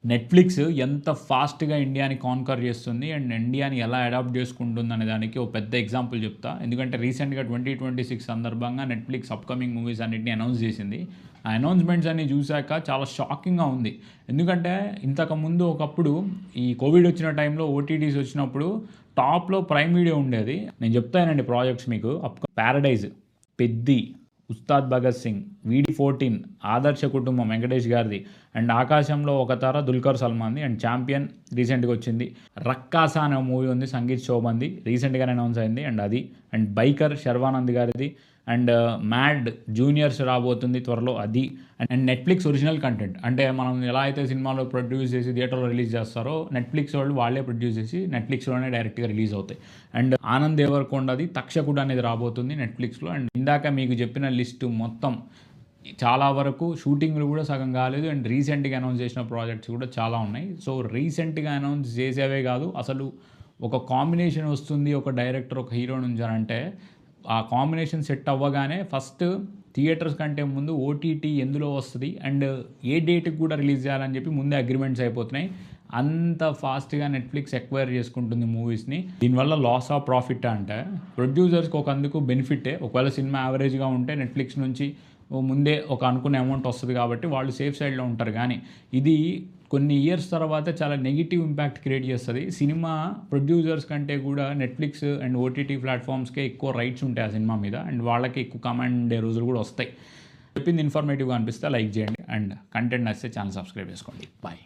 Netflix ఎంత ఫాస్ట్‌గా ఇండియాని కాన్కర్ చేస్తుంది అండ్ ఇండియాని ఎలా అడాప్ట్ చేసుకుంటుంది అనే దానికి ఒక పెద్ద ఎగ్జాంపుల్ చెప్తా. ఎందుకంటే రీసెంట్‌గా 2026 సందర్భంగా నెట్‌ఫ్లిక్స్ అప్‌కమింగ్ మూవీస్ అన్నిటిని అనౌన్స్ చేసింది. ఆ అనౌన్స్‌మెంట్స్ అన్ని చూసాక చాలా షాకింగ్‌గా ఉంది. ఎందుకంటే ఇంతకుముందు ఒకప్పుడు ఈ కోవిడ్ వచ్చిన టైంలో ఓటీటీస్ వచ్చినప్పుడు టాప్‌లో ప్రైమ్ వీడియో ఉండేది. నేను చెప్తానండి ప్రాజెక్ట్స్ మీకు. 'పారడైజ్', 'పెద్ది', 'ఉస్తాద్ భగత్ సింగ్', 'వీడి-14', 'ఆదర్శ కుటుంబం' వెంకటేష్ గారిది అండ్ 'ఆకాశంలో ఒక తార' దుల్కర్ సల్మాన్ది అండ్ 'ఛాంపియన్' రీసెంట్‌గా వచ్చింది. 'రక్కాసా' అనే మూవీ ఉంది సంగీత్ శోభన్‌ది రీసెంట్‌గానే అనౌన్స్ అయింది అండ్ అది. అండ్ 'బైకర్' శర్వానంద్ గారిది అండ్ 'మ్యాడ్' జూనియర్స్ రాబోతుంది త్వరలో అది. అండ్ నెట్‌ఫ్లిక్స్ ఒరిజినల్ కంటెంట్ అంటే మనం ఎలా అయితే సినిమాలో ప్రొడ్యూస్ చేసి థియేటర్లో రిలీజ్ చేస్తారో నెట్‌ఫ్లిక్స్ వాళ్ళు వాళ్ళే ప్రొడ్యూస్ చేసి నెట్‌ఫ్లిక్స్‌లోనే డైరెక్ట్‌గా రిలీజ్ అవుతాయి. అండ్ ఆనంద్ దేవరకొండది 'తక్షకుడు' అనేది రాబోతుంది నెట్‌ఫ్లిక్స్‌లో. అండ్ ఇందాక మీకు చెప్పిన లిస్టు మొత్తం చాలా వరకు షూటింగ్లు కూడా సగం కాలేదు అండ్ రీసెంట్గా అనౌన్స్ చేసిన ప్రాజెక్ట్స్ కూడా చాలా ఉన్నాయి. సో రీసెంట్గా అనౌన్స్ చేసేవే కాదు, అసలు ఒక కాంబినేషన్ వస్తుంది ఒక డైరెక్టర్ ఒక హీరో నుంచి అని అంటే ఆ కాంబినేషన్ సెట్ అవ్వగానే ఫస్ట్ థియేటర్స్ కంటే ముందు ఓటీటీ ఎందులో వస్తుంది అండ్ ఏ డేట్కి కూడా రిలీజ్ చేయాలని చెప్పి ముందే అగ్రిమెంట్స్ అయిపోతున్నాయి. అంత ఫాస్ట్గా నెట్‌ఫ్లిక్స్ ఎక్వైర్ చేసుకుంటుంది మూవీస్ని. దీనివల్ల లాస్ ఆఫ్ ప్రాఫిట్ అంటే ప్రొడ్యూసర్స్కి ఒక అందుకు బెనిఫిటే. ఒకవేళ సినిమా యావరేజ్గా ఉంటే నెట్‌ఫ్లిక్స్ నుంచి ముందే ఒక అనుకున్న అమౌంట్ వస్తుంది కాబట్టి వాళ్ళు సేఫ్ సైడ్లో ఉంటారు. కానీ ఇది కొన్ని ఇయర్స్ తర్వాత చాలా నెగిటివ్ ఇంపాక్ట్ క్రియేట్ చేస్తుంది. సినిమా ప్రొడ్యూసర్స్ కంటే కూడా నెట్‌ఫ్లిక్స్ అండ్ ఓటీటీ ప్లాట్ఫామ్స్కే ఎక్కువ రైట్స్ ఉంటాయి ఆ సినిమా మీద అండ్ వాళ్ళకి ఎక్కువ కమాండ్ ఉండే రోజులు కూడా వస్తాయి. చెప్పింది ఇన్ఫర్మేటివ్గా అనిపిస్తే లైక్ చేయండి అండ్ కంటెంట్ నచ్చితే ఛానల్ సబ్స్క్రైబ్ చేసుకోండి. బాయ్.